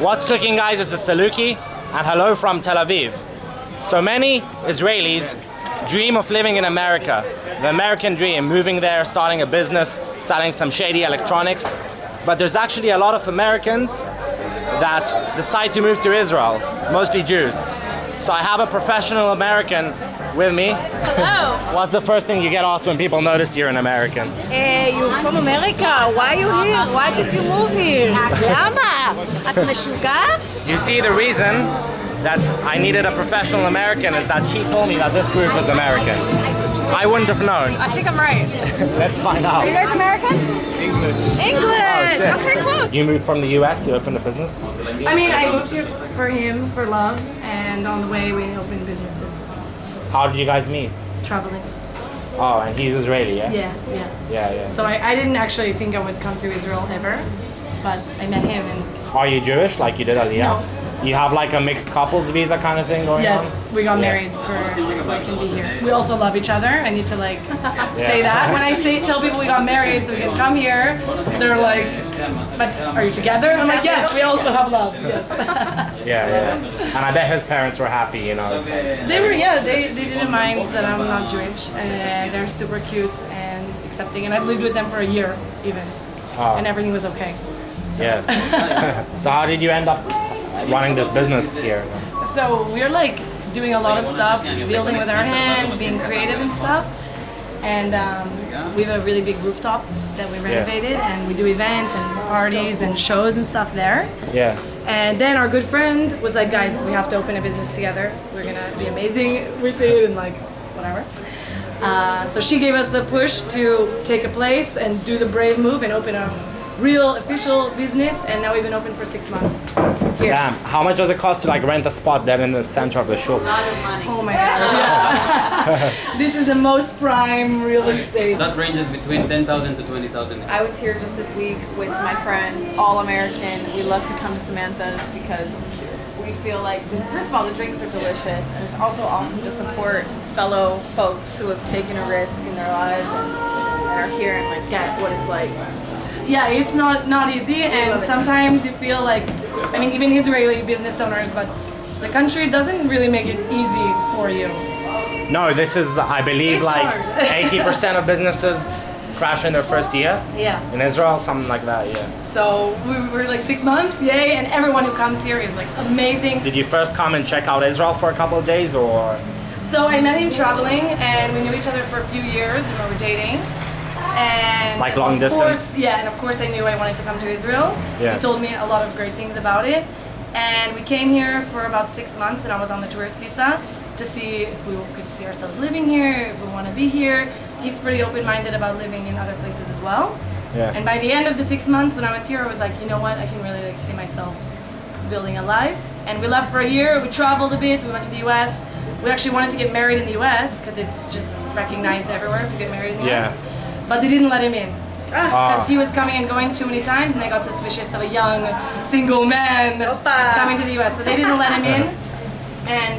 What's cooking, guys? It's a Salukie, and hello from Tel Aviv. So many Israelis dream of living in America, the American dream, moving there, starting a business, selling some shady electronics. But there's actually a lot of Americans that decide to move to Israel, mostly Jews. So I have a professional American with me. Hello. What's the first thing you get asked when people notice you're an American? You're from America. Why are you here? Why did you move here? למה? את משוגעת? You see, the reason that I needed a professional American is that she told me that this group was American. I wouldn't have known. I think I'm right. Let's find out. Are you guys American? English. Oh, shit. Okay, close. You moved from the US, you opened a business? I mean, I moved here for him, for love, and on the way we opened businesses. How did you guys meet? Traveling. Oh, and he's Israeli, yeah? Yeah. So I didn't actually think I would come to Israel ever, but I met him and... Are you Jewish, like you did Aliyah? No. You have like a mixed couples visa kind of thing going on? Yes, we got married so I can be here. We also love each other. I need to say that. When I tell people we got married so we can come here, they're like, but are you together? I'm like, yes, we also have love, yes. Yeah. And I bet his parents were happy, you know. They didn't mind that I'm not Jewish, and they're super cute and accepting, and I've lived with them for a year even, and everything was okay. So. Yeah. So how did you end up running this business here? So we're like doing a lot of stuff, building with our hands, being creative and stuff, and we have a really big rooftop that we renovated, and we do events and parties and shows and stuff there. Yeah. And then our good friend was like, guys, we have to open a business together. We're gonna be amazing with it and like whatever. So she gave us the push to take a place and do the brave move and open a real official business, and now we've been open for 6 months here. Damn, how much does it cost to like rent a spot there in the center of the shop? Oh my god. This is the most prime real estate. That ranges between 10,000 to 20,000. I was here just this week with my friends, all American. We love to come to Samantha's because we feel like, first of all, the drinks are delicious, and it's also awesome to support fellow folks who have taken a risk in their lives and are here and like get what it's like. Yeah, it's not easy, and sometimes you feel like, I mean, even Israeli business owners, but the country doesn't really make it easy for you. No, this is, I believe, It's like hard. 80% of businesses crash in their first year. Yeah. In Israel, something like that, yeah. So we're like 6 months, yay, and everyone who comes here is like amazing. Did you first come and check out Israel for a couple of days, or? So I met him traveling, and we knew each other for a few years, and we were dating. And like long of distance? Course, yeah, and of course I knew I wanted to come to Israel. Yeah. He told me a lot of great things about it. And we came here for about 6 months, and I was on the tourist visa to see if we could see ourselves living here, if we want to be here. He's pretty open-minded about living in other places as well. Yeah. And by the end of the 6 months when I was here, I was like, you know what, I can really like see myself building a life. And we left for a year, we traveled a bit, we went to the US. We actually wanted to get married in the US because it's just recognized everywhere if you get married in the US. But they didn't let him in because he was coming and going too many times, and they got suspicious of a young single man coming to the US, so they didn't let him in. And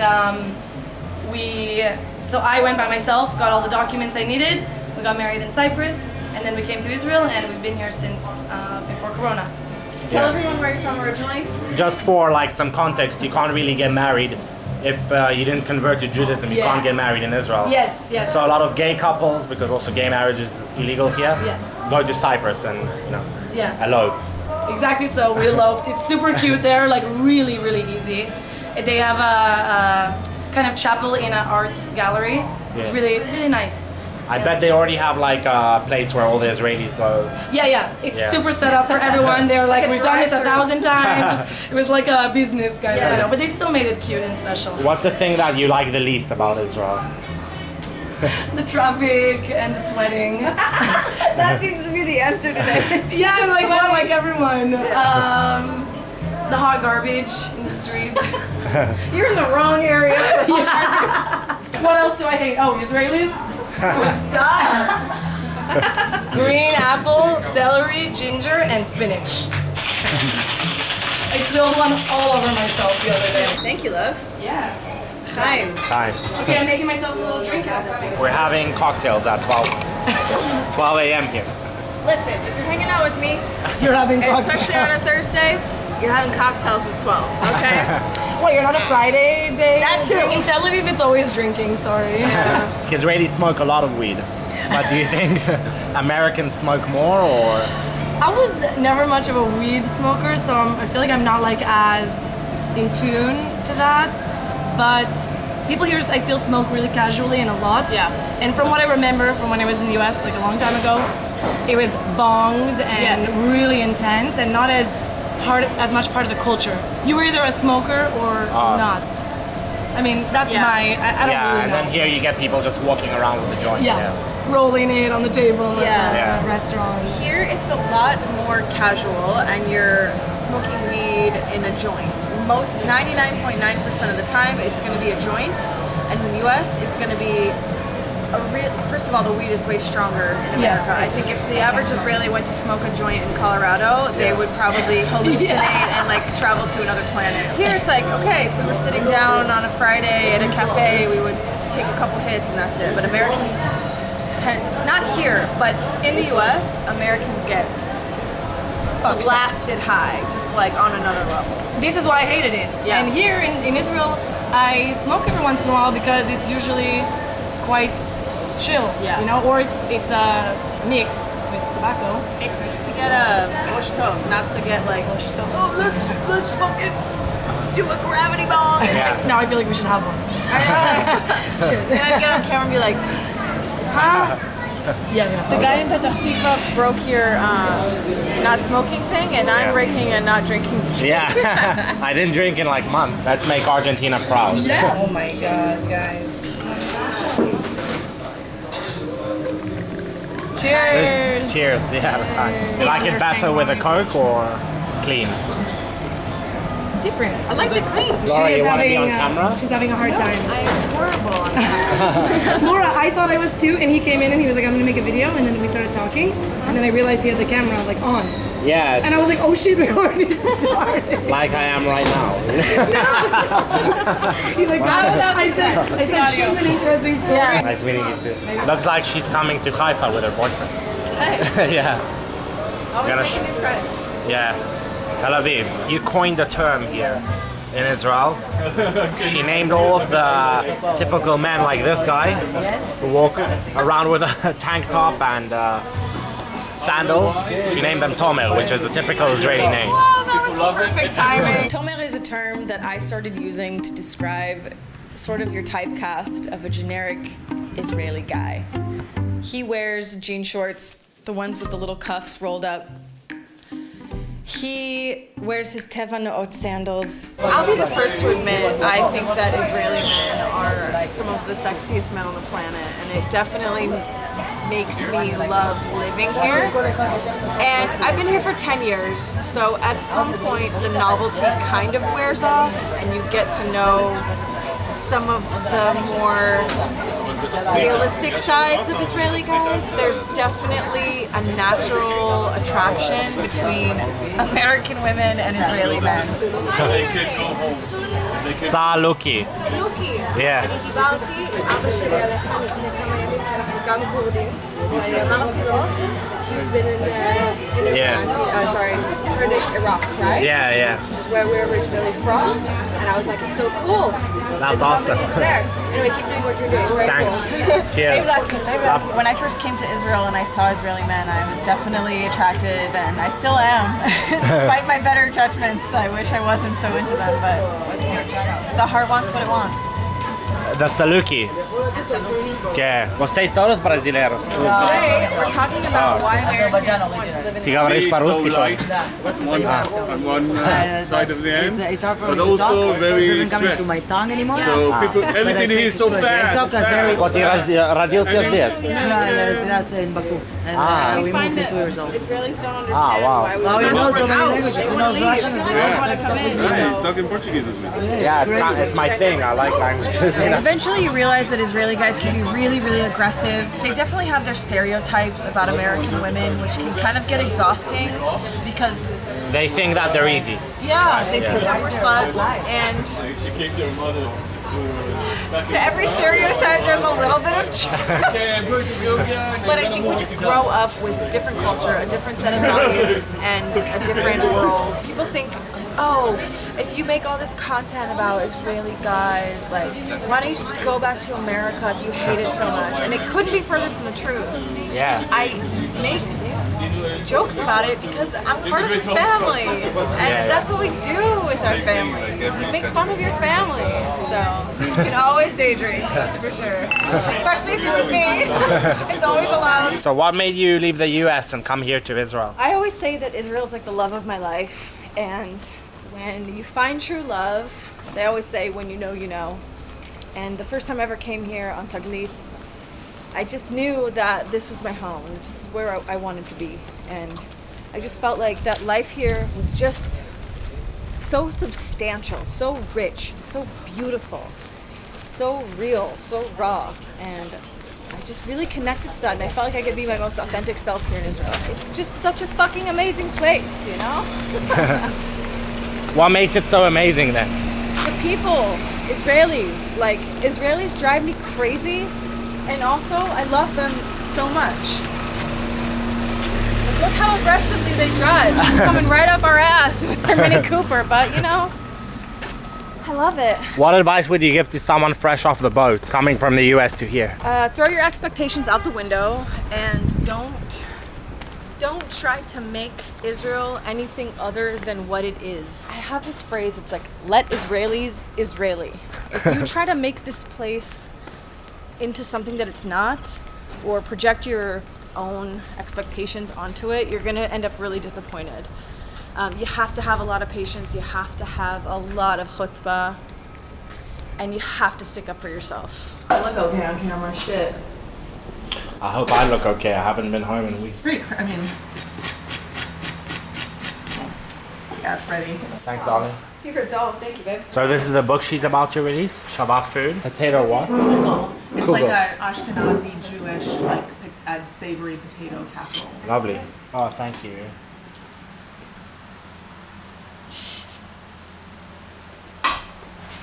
so I went by myself, got all the documents I needed. We got married in Cyprus, and then we came to Israel, and we've been here since before Corona. Tell everyone where you're from originally. Just for like some context, you can't really get married if you didn't convert to Judaism. You can't get married in Israel. Yes. So a lot of gay couples, because also gay marriage is illegal here, go to Cyprus and elope. Exactly. So we eloped. It's super cute there, like really, really easy. They have a kind of chapel in an art gallery. It's really, really nice. I bet they already have like a place where all the Israelis go. Yeah. It's super set up for everyone. They're like, we've done this 1,000 times. It was like a business kind of, you know, but they still made it cute and special. What's the thing that you like the least about Israel? The traffic and the sweating. That seems to be the answer today. Yeah, like everyone. The hot garbage in the street. You're in the wrong area for What else do I hate? Oh, Israelis? Stop! Green apple, celery, ginger, and spinach. I spilled one all over myself the other day. Thank you, love. Yeah. Chaim. Time. Okay, I'm making myself a little drink out. We're having cocktails at 12 a.m. here. Listen, if you're hanging out with me, You're having especially on a Thursday, you're having cocktails at 12, okay? What, you're not a Friday day? That too. In Tel Aviv, it's always drinking, sorry. Israelis smoke a lot of weed. But do you think Americans smoke more or? I was never much of a weed smoker, so I feel like I'm not like as in tune to that. But people here, I feel, smoke really casually and a lot. Yeah. And from what I remember from when I was in the US like a long time ago, it was bongs and Yes. really intense and not as much part of the culture. You were either a smoker or not. I mean, that's Yeah. I don't Yeah, really and know. then here you get people just walking around with a joint. Yeah. Rolling it on the table Yeah. at Yeah. a restaurant. Here it's a lot more casual and you're smoking weed in a joint. 99.9% of the time it's going to be a joint, and in the US it's going to be first of all, the weed is way stronger in America. Yeah. I think if the average Israeli went to smoke a joint in Colorado, they would probably hallucinate and like travel to another planet. Here it's like, okay, if we were sitting down on a Friday at a cafe, we would take a couple hits and that's it. But Americans not here, but in the US, Americans get blasted high, just like on another level. This is why I hated it. Yeah. And here in Israel, I smoke every once in a while because it's usually quite chill, Yeah. you know, or it's mixed with tobacco. It's just to get a bush tov, not to get like, oh, let's fucking do a gravity bong. Yeah. Now I feel like we should have one. And I'd get on camera and be like, huh? Yeah. The guy in Petah Tikva broke your not smoking thing, and I'm breaking a not drinking streak. Yeah. I didn't drink in like months. Let's make Argentina proud. Yeah. Oh my god, guys. Cheers. Cheers. Yeah, that's fine. You like it better with a Coke or clean? Different. I like to clean. Laura, She is you want to be on having, camera? She's having a hard time. I am horrible on camera. Laura, I thought I was too, and he came in and he was like, I'm gonna make a video, and then we started talking, and then I realized he had the camera like on. Yeah, it's And I was like, oh shit, we already started. like I am right now. He's like, I said she was an interesting story. Nice meeting you too. Looks like she's coming to Haifa with her boyfriend. Yeah, Always Gonna making new friends. yeah. Tel Aviv. You coined the term here in Israel. She named all of the typical men like this guy who walk around with a tank top and sandals. She named them Tomer, which is a typical Israeli name. Oh, that was perfect timing. Tomer is a term that I started using to describe sort of your typecast of a generic Israeli guy. He wears jean shorts, the ones with the little cuffs rolled up. He wears his Teva Noot sandals. I'll be the first to admit, I think that Israeli men are some of the sexiest men on the planet, and it definitely makes me love living here. And I've been here for 10 years, so at some point the novelty kind of wears off, and you get to know some of the more realistic sides of Israeli guys. There's definitely a natural attraction between American women and Israeli men. Salukie. סלוקי. Yeah. אני דיברתי עם אבא שלי עליך לפני כמה ימים, כי אנחנו גם כורדים. ואני אמרתי לו, he's been in Yeah. Iran, sorry, Kurdish Iraq, right? Yeah, yeah. Which is where we're originally from. And I was like, it's so cool. That's that awesome. somebody's there. Anyway, keep doing what you're doing. It's very Thanks. cool. Cheers. When I first came to Israel and I saw Israeli men, I was definitely attracted, and I still am. Despite my better judgments, I wish I wasn't so into them, but the heart wants what it wants. The Salukie. ¿Qué? ¿Vocês todos brasileiros? Today, we're talking about why Americans want to live in Ты говоришь по-русски только? on one side of the end, It's hard for but me to talk. also It very doesn't come into stressed. my tongue anymore. So people, But I everything speak here is so English. I fast. talk as very. Вот ты родился здесь? Yeah, in Baku. And we moved in 2 years old. Israelis don't understand wow. why we Oh, you know so many out. languages. They You want know to leave. Russian as They don't want to well. come in. He's So. talking Portuguese with me. Yeah, it's my thing. I like languages. You know? Eventually, you realize that Israeli guys can be really, really aggressive. They definitely have their stereotypes about American women, which can kind of get exhausting because, They think that they're easy. yeah, they think that we're sluts. And She came to her mother. to every stereotype, there's a little bit of truth. But I think we just grow up with a different culture, a different set of values, and a different world. People think oh, if you make all this content about Israeli guys, like, why don't you just go back to America if you hate it so much? And it couldn't be further from the truth. Yeah. I make jokes about it because I'm part of this family, and that's what we do with our family. You make fun of your family, so you can always daydream, that's for sure. Especially if you're with me, it's always allowed. So what made you leave the US and come here to Israel? I always say that Israel is like the love of my life, and when you find true love, they always say when you know, you know. And the first time I ever came here on Taglit, I just knew that this was my home. This is where I wanted to be. And I just felt like that life here was just so substantial, so rich, so beautiful, so real, so raw. And I just really connected to that. And I felt like I could be my most authentic self here in Israel. It's just such a fucking amazing place, you know? What makes it so amazing then? The people, Israelis. Like, Israelis drive me crazy. And also, I love them so much. Look how aggressively they drive. She's coming right up our ass with her Mini Cooper, but you know, I love it. What advice would you give to someone fresh off the boat, coming from the US to here? Throw your expectations out the window and don't try to make Israel anything other than what it is. I have this phrase, it's like, let Israelis Israeli. If you try to make this place into something that it's not, or project your own expectations onto it, you're gonna end up really disappointed. You have to have a lot of patience, you have to have a lot of chutzpah, and you have to stick up for yourself. I look okay on camera, shit. I hope I look okay. I haven't been home in weeks. Pretty, I mean, nice. Yeah, it's ready. Thanks, darling. You're a doll, thank you, babe. So this is the book she's about to release, Shabbat food. Potato what? Kugel. It's Kugel. like an Ashkenazi Jewish, like a savory potato casserole. Lovely. Oh, thank you.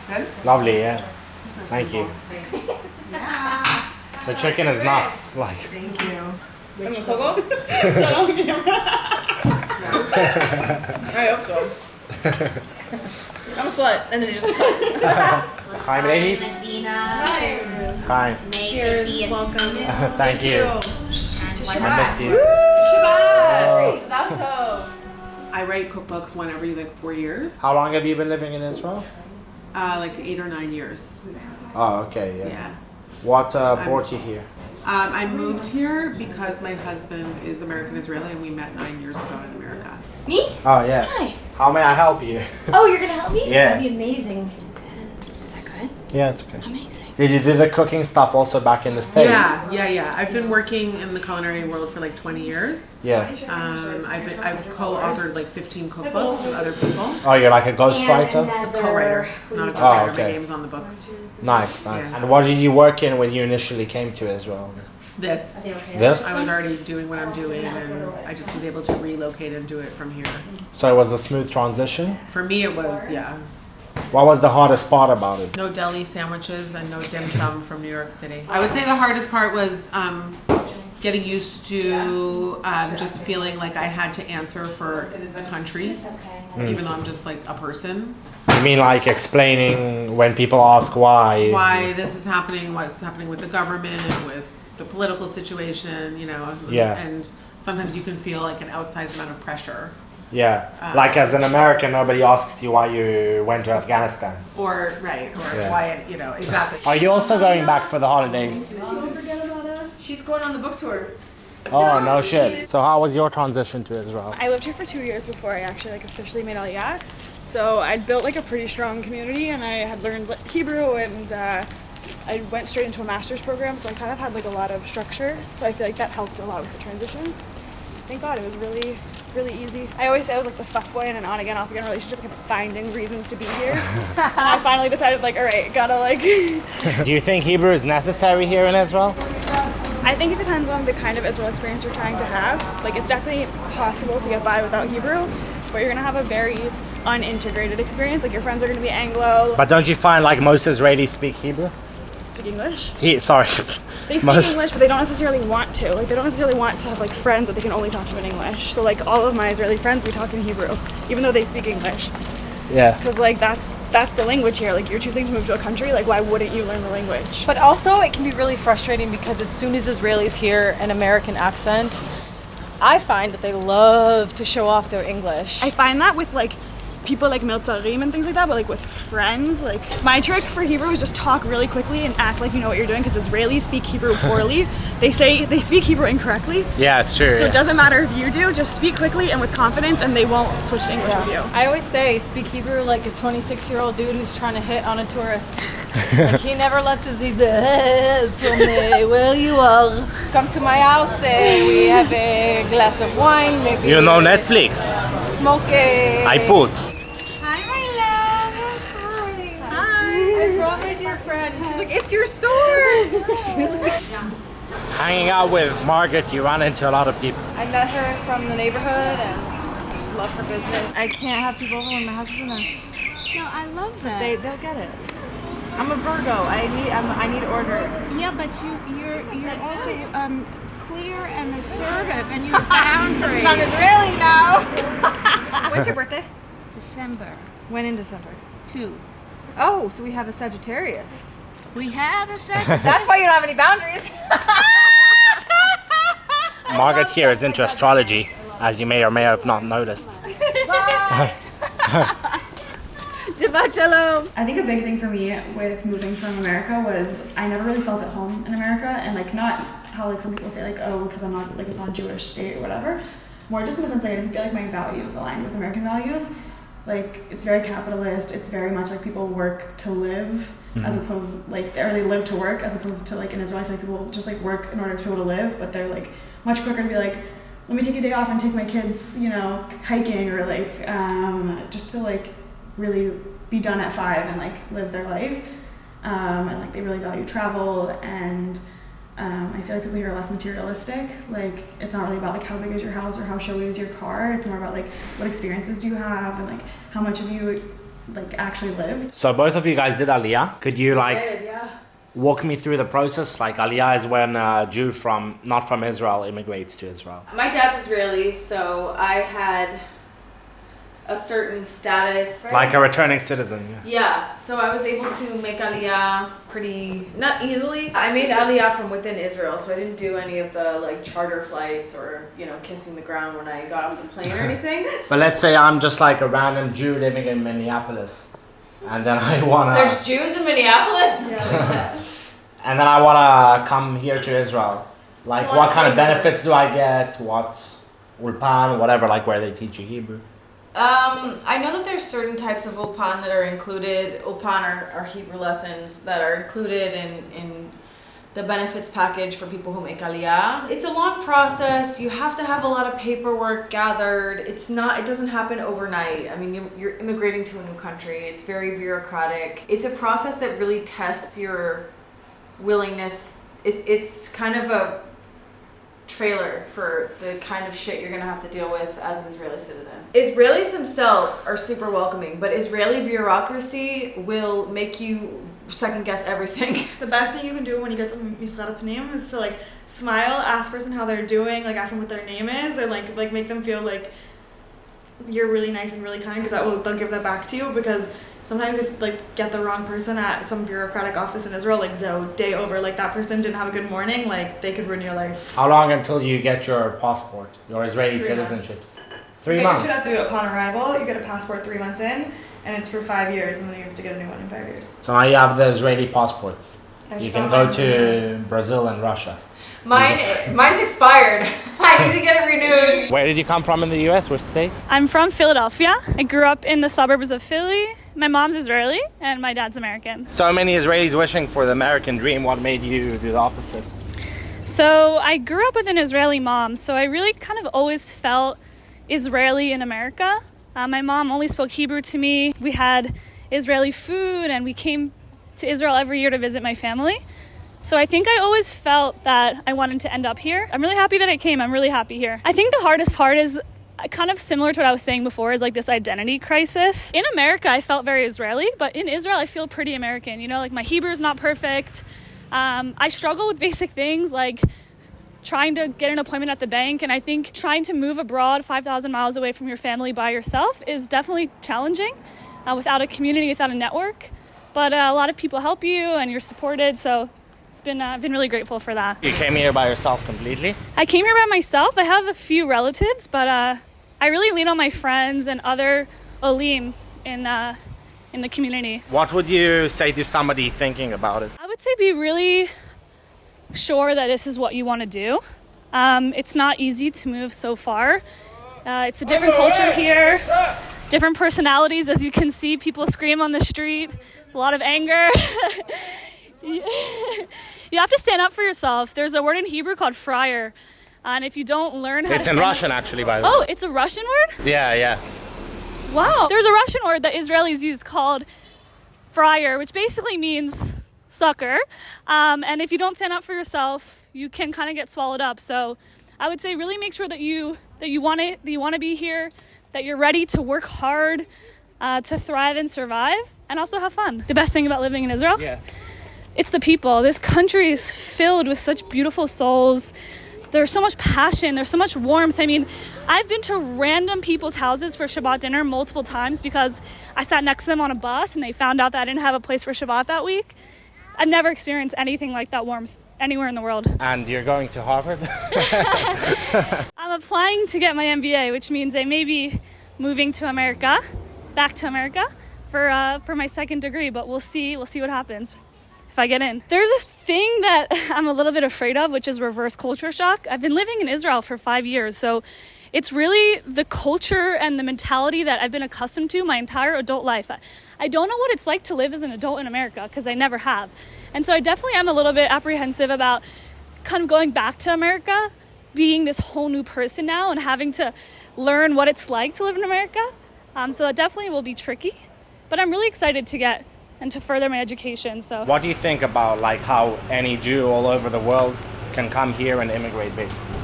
Good? Lovely, yeah. Thank you. Yeah. The chicken is nuts. Like. Thank you. I'm a Kogo? I hope so. I'm a slut, and then it just cuts. Hi, ladies. Hi. Cheers, welcome. Thank you. To I missed you. Shabbat! That's so. I write cookbooks one every like 4 years. How long have you been living in Israel? Like 8 or 9 years. Oh, okay, yeah. Yeah. What brought you here? I moved here because my husband is American Israeli and we met 9 years ago in America. Me? Oh, yeah. Hi. How may I help you? Oh, you're gonna help me? Yeah. That'd be amazing. Is that good? Yeah, it's okay. Amazing. Did you do the cooking stuff also back in the States? Yeah. I've been working in the culinary world for like 20 years. Yeah. I've co-authored like 15 cookbooks with other people. Oh, you're like a ghostwriter? Co-writer, not a Oh, ghostwriter. okay. My name's on the books. Nice. Yeah. And what did you work in when you initially came to Israel? This. This? I was already doing what I'm doing, and I just was able to relocate and do it from here. So it was a smooth transition? For me, it was, yeah. What was the hardest part about it? No deli sandwiches and no dim sum from New York City. I would say the hardest part was getting used to just feeling like I had to answer for the country, even though I'm just like a person. You mean like explaining when people ask why? Why this is happening, what's happening with the government, with the political situation, you know. Yeah. And sometimes you can feel like an outsized amount of pressure. Yeah. Like as an American, nobody asks you why you went to Afghanistan. Or Yeah. why, you know, exactly. Are you also going back for the holidays? Don't forget about us. She's going on the book tour. Oh, no shit. So how was your transition to Israel? I lived here for 2 years before I actually officially made Aliyah. So I'd built a pretty strong community, and I had learned Hebrew, and I went straight into a master's program, so I kind of had a lot of structure. So I feel like that helped a lot with the transition. Thank God, it was really easy. I always say I was the fuckboy in an on again, off again relationship, kept finding reasons to be here. And I finally decided all right, gotta Do you think Hebrew is necessary here in Israel? I think it depends on the kind of Israel experience you're trying to have. It's definitely possible to get by without Hebrew, but you're gonna have a very unintegrated experience. Your friends are gonna be Anglo. But don't you find most Israelis speak Hebrew? Speak English? Sorry. They speak English, but they don't necessarily want to. They don't necessarily want to have friends that they can only talk to in English. So all of my Israeli friends, we talk in Hebrew, even though they speak English. Yeah. Because like that's the language here. Like you're choosing to move to a country, like why wouldn't you learn the language? But also it can be really frustrating because as soon as Israelis hear an American accent, I find that they love to show off their English. I find that with like people like miltzarim and things like that, but like with friends, like my trick for Hebrew is just talk really quickly and act like you know what you're doing, because Israelis speak Hebrew poorly. They speak Hebrew incorrectly. Yeah, it's true. So it doesn't matter if you do, just speak quickly and with confidence and they won't switch to English with you. I always say speak Hebrew like a 26-year-old dude who's trying to hit on a tourist. Like he never lets his, he's from where you are. Come to my house, we have a glass of wine, maybe. You know Netflix? Smoke a... I put. Hi, my love. Hi. I brought my dear friend. She's like, it's your store. Hanging out with Margaret, you run into a lot of people. I met her from the neighborhood and I just love her business. I can't have people over when my house is a mess. No, I love that. They'll get it. I'm a Virgo. I need order. Yeah, but you're also clear and assertive, and you're boundary. I'm Israeli now. When's your birthday? December When in December? 2. Oh, so we have a Sagittarius. We have a second. That's why you don't have any boundaries. Margaret here is into astrology, as you may or may have not noticed. Shabbat shalom. I think a big thing for me with moving from America was I never really felt at home in America, and like not how like some people say like, oh, because I'm not like it's not a Jewish state or whatever. More just in the sense that I didn't feel like my values aligned with American values. Like it's very capitalist. It's very much like people work to live as opposed or they live to work, as opposed to like in Israel I feel like people just like work in order to be able to live, but they're like much quicker to be like, let me take a day off and take my kids, you know, hiking, or like just to like really be done at 5 and like live their life. And like they really value travel, and I feel like people here are less materialistic. Like it's not really about like how big is your house or how showy is your car. It's more about like what experiences do you have and like how much of you like actually lived. So both of you guys did Aliyah. Could you like Yeah. walk me through the process? Like Aliyah is when a Jew not from Israel immigrates to Israel. My dad's Israeli, so I had a certain status. Like a returning citizen. Yeah. Yeah, so I was able to make Aliyah pretty, not easily. I made Aliyah from within Israel, so I didn't do any of the like charter flights or, you know, kissing the ground when I got off the plane or anything. But let's say I'm just like a random Jew living in Minneapolis, and then I wanna. There's Jews in Minneapolis? And then I wanna come here to Israel. Like, what kind of benefits do I get? What ulpan, whatever, like where they teach you Hebrew. I know that there's certain types of ulpan that are included. Ulpan are Hebrew lessons that are included in the benefits package for people who make Aliyah. It's a long process. You have to have a lot of paperwork gathered. It doesn't happen overnight. I mean, you're immigrating to a new country. It's very bureaucratic. It's a process that really tests your willingness. It's kind of a trailer for the kind of shit you're gonna have to deal with as an Israeli citizen. Israelis themselves are super welcoming, but Israeli bureaucracy will make you second guess everything. The best thing you can do when you get to Misrad Pnim is to like smile, ask the person how they're doing, like ask them what their name is, and like make them feel like you're really nice and really kind, because they'll give that back to you. Because sometimes if like get the wrong person at some bureaucratic office in Israel, like day over, like that person didn't have a good morning, like they could ruin your life. How long until you get your passport, your Israeli citizenship? 3 months. You have to do it upon arrival. You get a passport 3 months in, and it's for 5 years, and then you have to get a new one in 5 years. So now you have the Israeli passports. You can go to Brazil and Russia. Mine's expired. I need to get it renewed. Where did you come from in the US? Which state? I'm from Philadelphia. I grew up in the suburbs of Philly. My mom's Israeli and my dad's American. So many Israelis wishing for the American dream. What made you do the opposite? So I grew up with an Israeli mom, so I really kind of always felt Israeli in America. My mom only spoke Hebrew to me. We had Israeli food, and we came to Israel every year to visit my family. So I think I always felt that I wanted to end up here. I'm really happy that I came. I'm really happy here. I think the hardest part is kind of similar to what I was saying before, is like this identity crisis. In America, I felt very Israeli, but in Israel, I feel pretty American. You know, like my Hebrew is not perfect. I struggle with basic things like trying to get an appointment at the bank, and I think trying to move abroad 5,000 miles away from your family by yourself is definitely challenging. without a community, without a network. But a lot of people help you and you're supported, so it's been I've been really grateful for that. You came here by yourself completely? I came here by myself. I have a few relatives, but I really lean on my friends and other Olim in the community. What would you say to somebody thinking about it? I would say be really sure that this is what you want to do. It's not easy to move so far. It's a different culture here, different personalities, as you can see. People scream on the street, a lot of anger. You have to stand up for yourself. There's a word in Hebrew called friar, and if you don't learn how It's to in stand Russian, actually, by the way. Oh, it's a Russian word? Yeah. Wow. There's a Russian word that Israelis use called friar, which basically means sucker. And if you don't stand up for yourself, you can kind of get swallowed up. So I would say really make sure that you want to be here, that you're ready to work hard, to thrive and survive, and also have fun. The best thing about living in Israel? Yeah. It's the people. This country is filled with such beautiful souls. There's so much passion. There's so much warmth. I mean, I've been to random people's houses for Shabbat dinner multiple times because I sat next to them on a bus and they found out that I didn't have a place for Shabbat that week. I've never experienced anything like that warmth anywhere in the world. And you're going to Harvard? I'm applying to get my MBA, which means I may be moving to America, back to America, for my second degree, but we'll see what happens if I get in. There's a thing that I'm a little bit afraid of, which is reverse culture shock. I've been living in Israel for 5 years, so it's really the culture and the mentality that I've been accustomed to my entire adult life. I don't know what it's like to live as an adult in America because I never have. And so I definitely am a little bit apprehensive about kind of going back to America, being this whole new person now and having to learn what it's like to live in America. So that definitely will be tricky, but I'm really excited to get and to further my education. So what do you think about like how any Jew all over the world can come here and immigrate basically?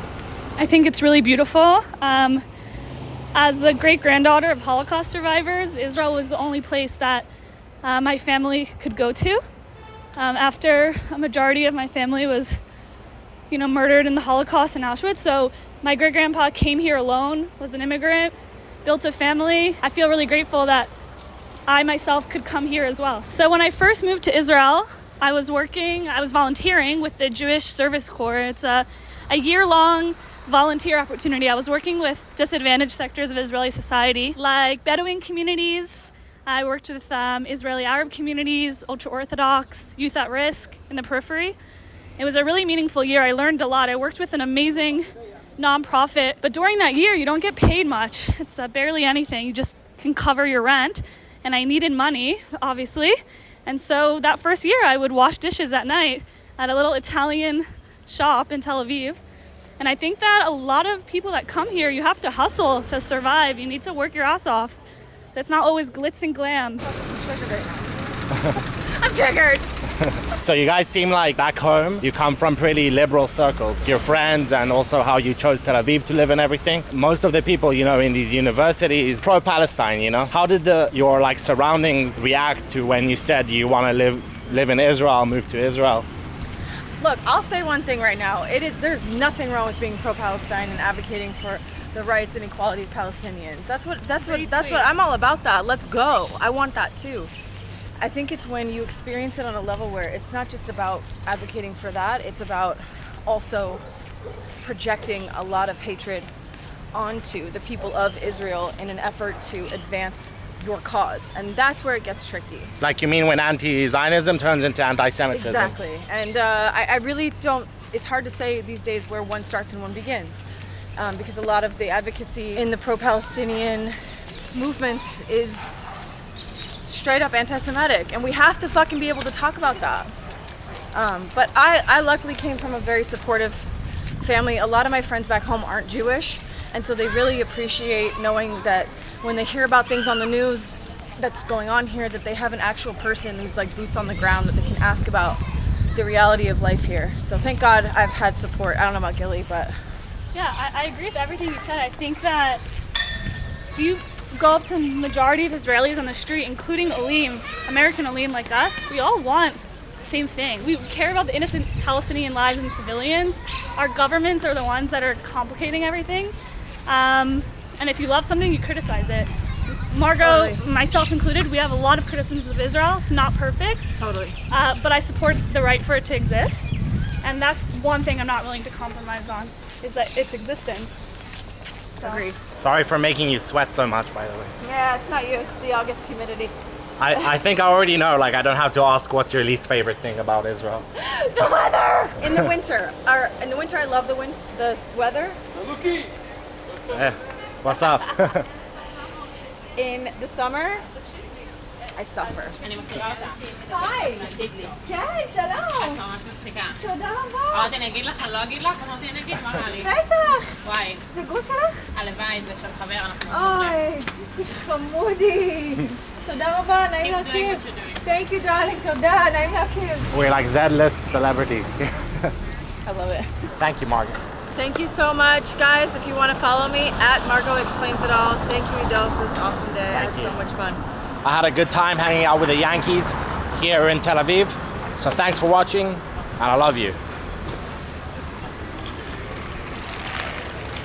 I think it's really beautiful. As the great-granddaughter of Holocaust survivors, Israel was the only place that my family could go to after a majority of my family was, murdered in the Holocaust in Auschwitz. So my great-grandpa came here alone, was an immigrant, built a family. I feel really grateful that I myself could come here as well. So when I first moved to Israel, I was volunteering with the Jewish Service Corps. It's a year-long volunteer opportunity. I was working with disadvantaged sectors of Israeli society, like Bedouin communities. I worked with Israeli Arab communities, ultra-Orthodox, youth at risk in the periphery. It was a really meaningful year. I learned a lot. I worked with an amazing nonprofit, but during that year, you don't get paid much. It's barely anything. You just can cover your rent, and I needed money, obviously. And so that first year, I would wash dishes at night at a little Italian shop in Tel Aviv. And I think that a lot of people that come here, you have to hustle to survive. You need to work your ass off. That's not always glitz and glam. I'm triggered. So you guys seem like back home, you come from pretty liberal circles. Your friends and also how you chose Tel Aviv to live and everything. Most of the people, in these universities, pro-Palestine, How did your surroundings react to when you said you want to live in Israel, move to Israel? Look, I'll say one thing right now. There's nothing wrong with being pro-Palestine and advocating for the rights and equality of Palestinians. That's what I'm all about. That. Let's go. I want that too. I think it's when you experience it on a level where it's not just about advocating for that, it's about also projecting a lot of hatred onto the people of Israel in an effort to advance your cause. And that's where it gets tricky. Like you mean when anti-Zionism turns into anti-Semitism? Exactly. And I really don't, it's hard to say these days where one starts and one begins. Because a lot of the advocacy in the pro-Palestinian movements is straight up anti-Semitic, and we have to fucking be able to talk about that. But I luckily came from a very supportive family. A lot of my friends back home aren't Jewish, and so they really appreciate knowing that when they hear about things on the news that's going on here, that they have an actual person who's like boots on the ground that they can ask about the reality of life here. So thank God I've had support. I don't know about Gilly, but... Yeah, I agree with everything you said. I think that if you go up to the majority of Israelis on the street, including Olim, American Olim like us, we all want the same thing. We care about the innocent Palestinian lives and civilians. Our governments are the ones that are complicating everything. And if you love something, you criticize it. Margot, Totally. myself included, we have a lot of criticisms of Israel. It's not perfect. Totally. But I support the right for it to exist. And that's one thing I'm not willing to compromise on, is that its existence. So. Agreed. Sorry for making you sweat so much, by the way. Yeah, it's not you, it's the August humidity. I think I already know, like I don't have to ask what's your least favorite thing about Israel. The weather! In the winter. I love the weather. Salukie! Eh, what's up? In the summer, I suffer. היי! כן, שלום! ממש מצחיקה. תודה רבה. אמרתי אני אגיד לך, אני לא אגיד לך, אמרתי אני אגיד, מה רע לי? בטח! וואי, זה גוש שלך? הלוואי, זה של חבר, אנחנו מסודרים. אוי, איזה חמודי. תודה רבה, נעים להכיר. Thank you, darling, תודה, נעים להכיר. We're like Z-list celebrities. I love it. Thank you, Margaret. Thank you so much, guys. If you want to follow me, @Margot Explains It All. Thank you, Adele, for this awesome day. I had so much fun. I had a good time hanging out with the Yankees here in Tel Aviv. So thanks for watching, and I love you.